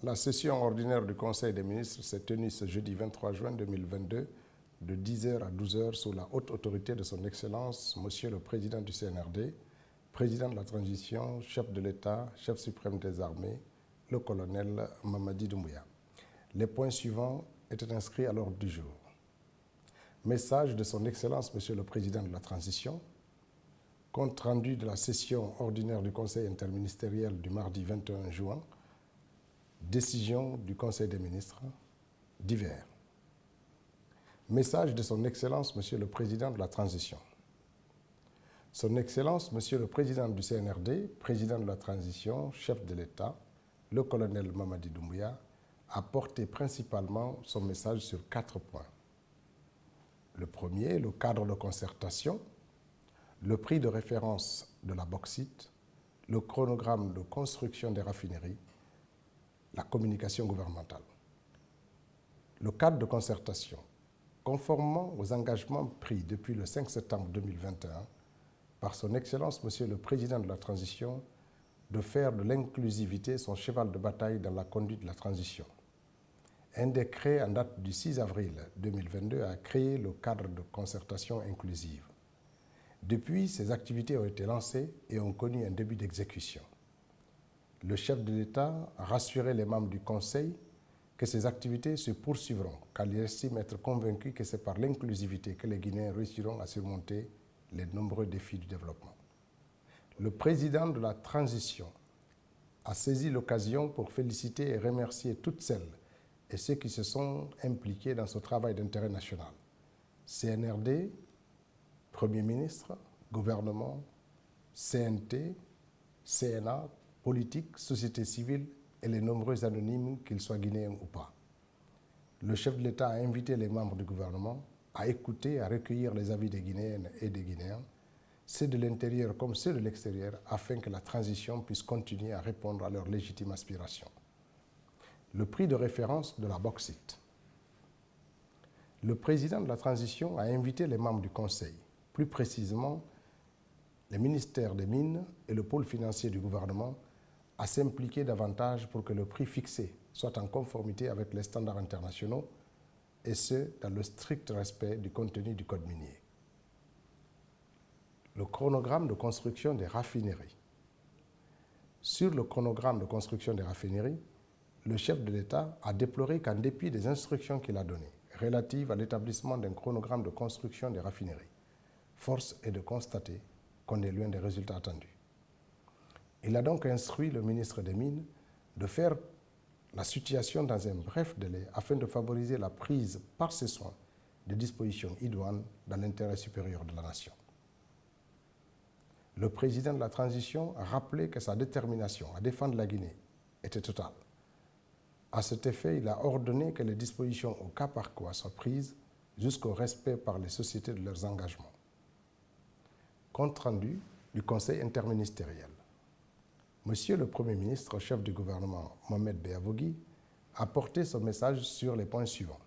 La session ordinaire du Conseil des ministres s'est tenue ce jeudi 23 juin 2022 de 10h à 12h sous la haute autorité de son Excellence, Monsieur le Président du CNRD, Président de la Transition, chef de l'État, chef suprême des armées, le colonel Mamadi Doumbouya. Les points suivants étaient inscrits à l'ordre du jour. Message de son Excellence, Monsieur le Président de la Transition, compte rendu de la session ordinaire du Conseil interministériel du mardi 21 juin, décision du Conseil des ministres, divers. Message de son Excellence, Monsieur le Président de la Transition. Son Excellence, Monsieur le Président du CNRD, Président de la Transition, chef de l'État, le colonel Mamadi Doumbouya, a porté principalement son message sur 4 points. Le premier, le cadre de concertation, le prix de référence de la bauxite, le chronogramme de construction des raffineries, la communication gouvernementale. Le cadre de concertation, conformément aux engagements pris depuis le 5 septembre 2021 par son Excellence, Monsieur le Président de la Transition, de faire de l'inclusivité son cheval de bataille dans la conduite de la transition. Un décret en date du 6 avril 2022 a créé le cadre de concertation inclusive. Depuis, ces activités ont été lancées et ont connu un début d'exécution. Le chef de l'État a rassuré les membres du Conseil que ces activités se poursuivront, car il estime être convaincu que c'est par l'inclusivité que les Guinéens réussiront à surmonter les nombreux défis du développement. Le président de la transition a saisi l'occasion pour féliciter et remercier toutes celles et ceux qui se sont impliqués dans ce travail d'intérêt national. CNRD, Premier ministre, gouvernement, CNT, CNA, politique, société civile et les nombreux anonymes, qu'ils soient guinéens ou pas. Le chef de l'État a invité les membres du gouvernement à écouter et à recueillir les avis des Guinéennes et des Guinéens, ceux de l'intérieur comme ceux de l'extérieur, afin que la transition puisse continuer à répondre à leurs légitimes aspirations. Le prix de référence de la bauxite. Le président de la transition a invité les membres du Conseil, plus précisément les ministères des Mines et le pôle financier du gouvernement, à s'impliquer davantage pour que le prix fixé soit en conformité avec les standards internationaux et ce, dans le strict respect du contenu du code minier. Le chronogramme de construction des raffineries. Sur le chronogramme de construction des raffineries, le chef de l'État a déploré qu'en dépit des instructions qu'il a données relatives à l'établissement d'un chronogramme de construction des raffineries, force est de constater qu'on est loin des résultats attendus. Il a donc instruit le ministre des Mines de faire la situation dans un bref délai afin de favoriser la prise par ses soins de dispositions idoines dans l'intérêt supérieur de la nation. Le président de la transition a rappelé que sa détermination à défendre la Guinée était totale. À cet effet, il a ordonné que les dispositions au cas par cas soient prises jusqu'au respect par les sociétés de leurs engagements. Compte rendu du Conseil interministériel. Monsieur le Premier ministre, chef du gouvernement, Mohamed Beavogui, a porté son message sur les points suivants.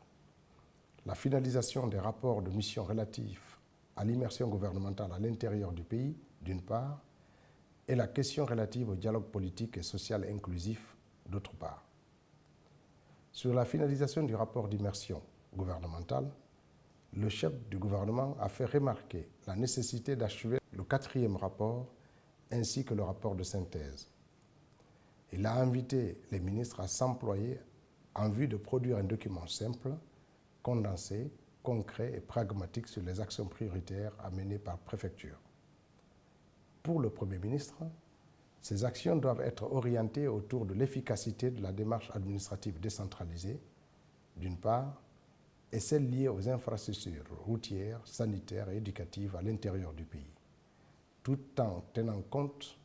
La finalisation des rapports de mission relatifs à l'immersion gouvernementale à l'intérieur du pays, d'une part, et la question relative au dialogue politique et social inclusif, d'autre part. Sur la finalisation du rapport d'immersion gouvernementale, le chef du gouvernement a fait remarquer la nécessité d'achever le 4e rapport ainsi que le rapport de synthèse. Il a invité les ministres à s'employer en vue de produire un document simple, condensé, concret et pragmatique sur les actions prioritaires à mener par préfecture. Pour le Premier ministre, ces actions doivent être orientées autour de l'efficacité de la démarche administrative décentralisée, d'une part, et celles liées aux infrastructures routières, sanitaires et éducatives à l'intérieur du pays, tout en tenant compte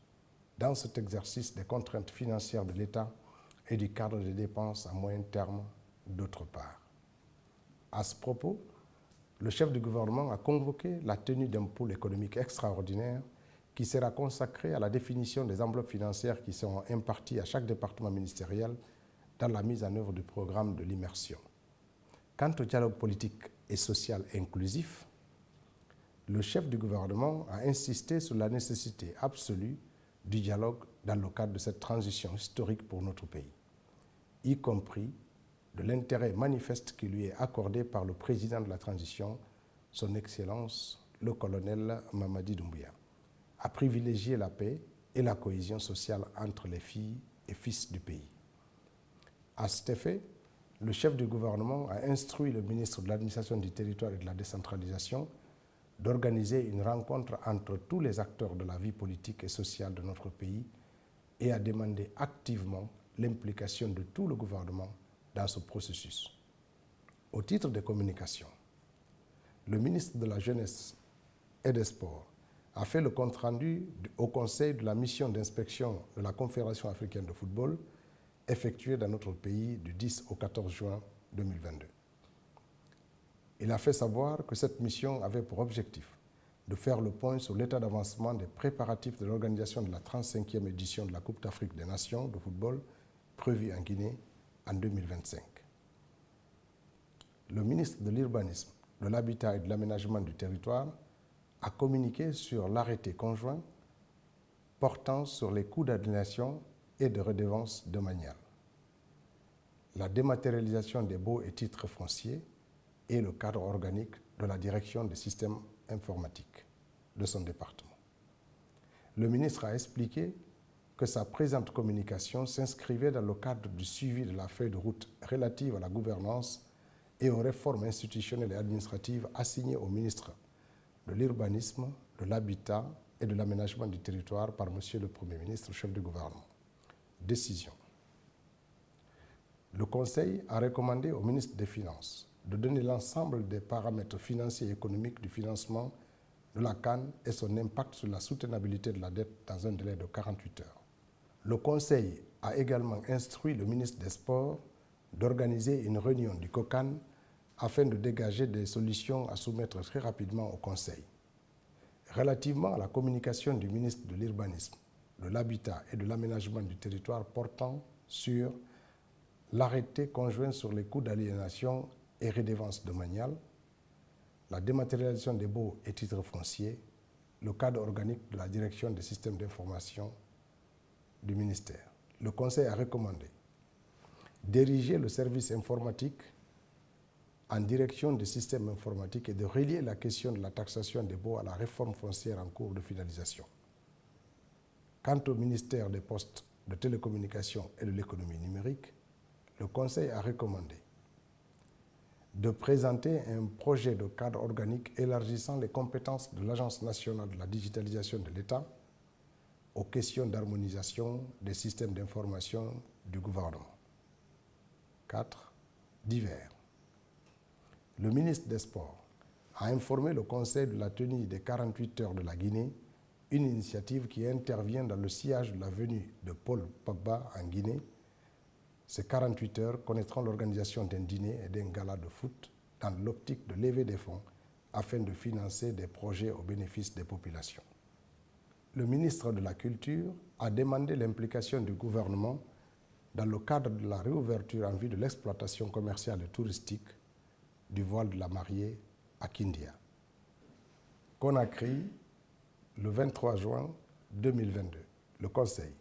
dans cet exercice des contraintes financières de l'État et du cadre des dépenses à moyen terme, d'autre part. À ce propos, le chef du gouvernement a convoqué la tenue d'un pôle économique extraordinaire qui sera consacré à la définition des enveloppes financières qui seront imparties à chaque département ministériel dans la mise en œuvre du programme de l'immersion. Quant au dialogue politique et social inclusif, le chef du gouvernement a insisté sur la nécessité absolue du dialogue dans le cadre de cette transition historique pour notre pays. y compris de l'intérêt manifeste qui lui est accordé par le président de la transition, son Excellence le colonel Mamadi Doumbouya, à privilégier la paix et la cohésion sociale entre les filles et fils du pays. À cet effet, le chef du gouvernement a instruit le ministre de l'Administration du Territoire et de la Décentralisation d'organiser une rencontre entre tous les acteurs de la vie politique et sociale de notre pays et a demandé activement l'implication de tout le gouvernement dans ce processus. Au titre des communications, le ministre de la Jeunesse et des Sports a fait le compte-rendu au Conseil de la mission d'inspection de la Confédération africaine de football effectuée dans notre pays du 10 au 14 juin 2022. Il a fait savoir que cette mission avait pour objectif de faire le point sur l'état d'avancement des préparatifs de l'organisation de la 35e édition de la Coupe d'Afrique des Nations de football prévue en Guinée en 2025. Le ministre de l'Urbanisme, de l'Habitat et de l'Aménagement du Territoire a communiqué sur l'arrêté conjoint portant sur les coûts d'aliénation et de redevance domaniale, la dématérialisation des baux et titres fonciers et le cadre organique de la direction des systèmes informatiques de son département. Le ministre a expliqué que sa présente communication s'inscrivait dans le cadre du suivi de la feuille de route relative à la gouvernance et aux réformes institutionnelles et administratives assignées au ministre de l'Urbanisme, de l'Habitat et de l'Aménagement du Territoire par M. le Premier ministre, chef du gouvernement. Décision. Le Conseil a recommandé au ministre des Finances de donner l'ensemble des paramètres financiers et économiques du financement de la CAN et son impact sur la soutenabilité de la dette dans un délai de 48 heures. Le Conseil a également instruit le ministre des Sports d'organiser une réunion du COCAN afin de dégager des solutions à soumettre très rapidement au Conseil. Relativement à la communication du ministre de l'Urbanisme, de l'Habitat et de l'Aménagement du Territoire portant sur l'arrêté conjoint sur les coûts d'aliénation et redevance domaniale, la dématérialisation des baux et titres fonciers, le cadre organique de la direction des systèmes d'information du ministère. Le Conseil a recommandé d'ériger le service informatique en direction des systèmes informatiques et de relier la question de la taxation des baux à la réforme foncière en cours de finalisation. Quant au ministère des Postes, de Télécommunications et de l'Économie numérique, le Conseil a recommandé de présenter un projet de cadre organique élargissant les compétences de l'Agence nationale de la digitalisation de l'État aux questions d'harmonisation des systèmes d'information du gouvernement. 4. Divers. Le ministre des Sports a informé le Conseil de la tenue des 48 heures de la Guinée, une initiative qui intervient dans le sillage de la venue de Paul Pogba en Guinée. Ces 48 heures connaîtront l'organisation d'un dîner et d'un gala de foot dans l'optique de lever des fonds afin de financer des projets au bénéfice des populations. Le ministre de la Culture a demandé l'implication du gouvernement dans le cadre de la réouverture en vue de l'exploitation commerciale et touristique du voile de la mariée à Kindia. Conakry, le 23 juin 2022. Le Conseil